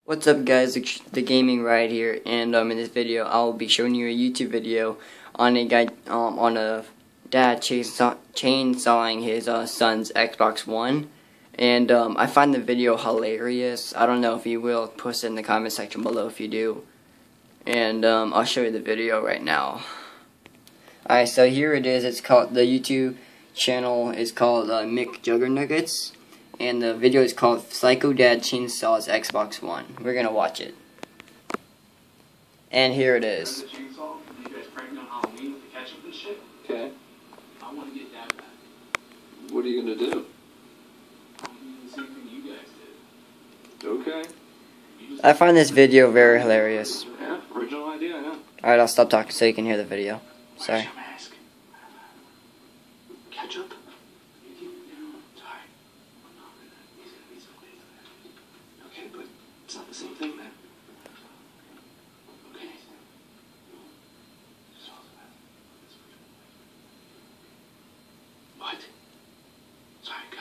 What's up guys, the Gaming Ride here, and in this video I'll be showing you a YouTube video on a guy, on a dad chainsawing his son's Xbox One, and I find the video hilarious. I don't know if you will, post it in the comment section below if you do, and I'll show you the video right now. Alright, so here it is. It's called, the YouTube channel is called Mick Juggernuggets. And the video is called Psycho Dad Chainsaws Xbox One. We're gonna watch it. And here it is. Okay. I want to get Dad back. What are you gonna do? I'm going to do the same thing you guys did. Okay. I find this video very hilarious. Yeah, original idea, yeah. Alright, I'll stop talking so you can hear the video. Sorry. Where's your mask? Ketchup? Sorry. Okay, but it's not the same thing then. Okay. What? Sorry, go.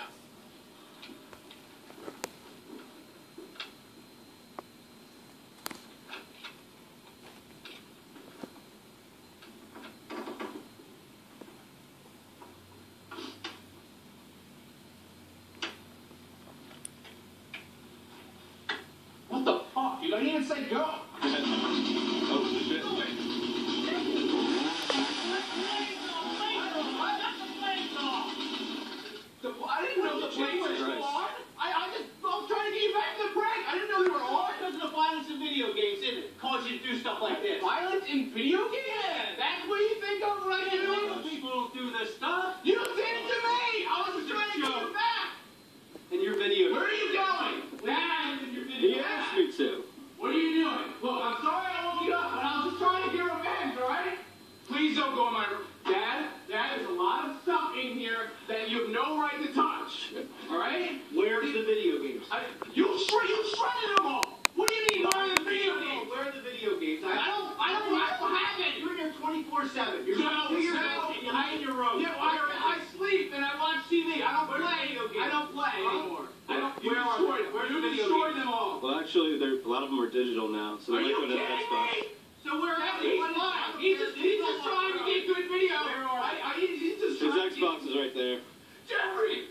What the fuck? You didn't even say go. Oh, shit. I didn't know the brakes were still on. I was trying to get you back in the brake. I didn't know they were on. Because of the violence in video games, isn't it? Cause you to do stuff like this. Violence in video games? Yeah, that's what you think of right now. People don't do this stuff. You did it to me. I was trying to get you back. In your video. Where are you going? Dad, in your He video. asked me to. What are you doing? Look, I'm sorry I woke you up, but I was just trying to get revenge, alright? Please don't go in my room. Dad, there's a lot of stuff in here that you have no right to touch. Alright? Where's the video games? You shredded them all! What do you mean, where are the video games? Where are the video games? I don't have it! You're here 24/7. You're No, to your house and you hide in your room. Yeah, I sleep and I watch TV. I don't Where's the play. video games? I don't play anymore. Where are they? Where's the You video destroyed games? them all. Well, actually, a lot of them are digital now, so Are they might you go to kidding Xbox. me? So where are they? He's just trying to get good video. He's just His trying to Xbox is right there. Jeffrey,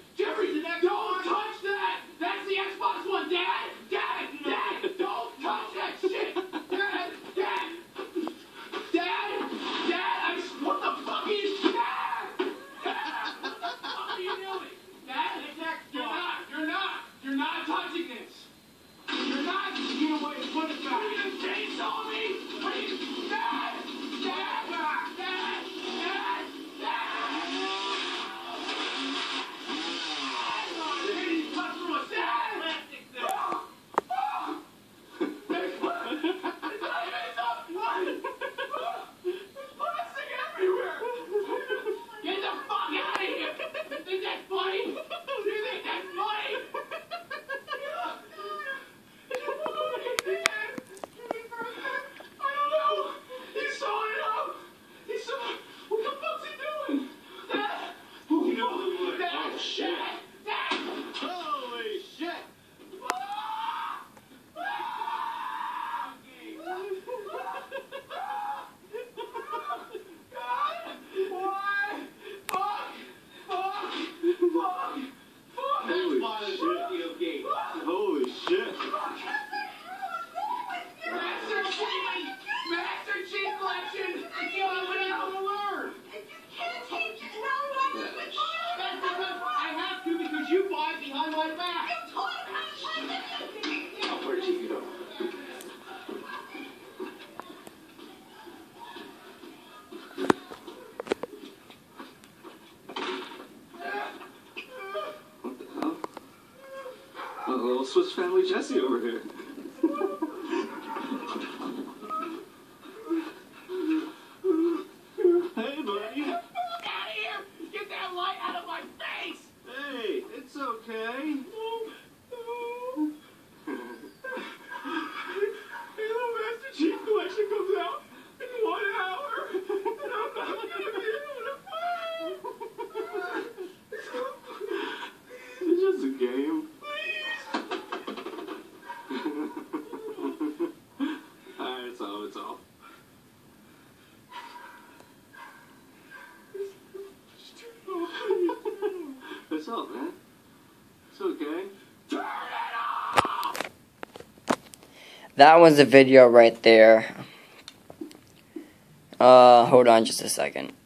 don't touch that. That's the Xbox One, Dad. Don't touch that shit. Dad. What the fuck are you, Dad? What the fuck are you doing? Dad, you're not touching this. You're not. Get away. Put it back. You're gonna chainsaw me. Please, Dad. Holy shit. Master Chief Collection! It's the only way I'm gonna learn! I have to because you buy it behind my back! Where did you go? What the hell? A little Swiss Family Jesse over here. Hey, buddy. Get the fuck out of here! Get that light out of my face! Hey, it's okay. Halo Master Chief Collection comes out in 1 hour! And I'm not gonna be able to play! It's just a game. Please! That's all. That's all, man. It's okay. That was the video right there. Hold on just a second.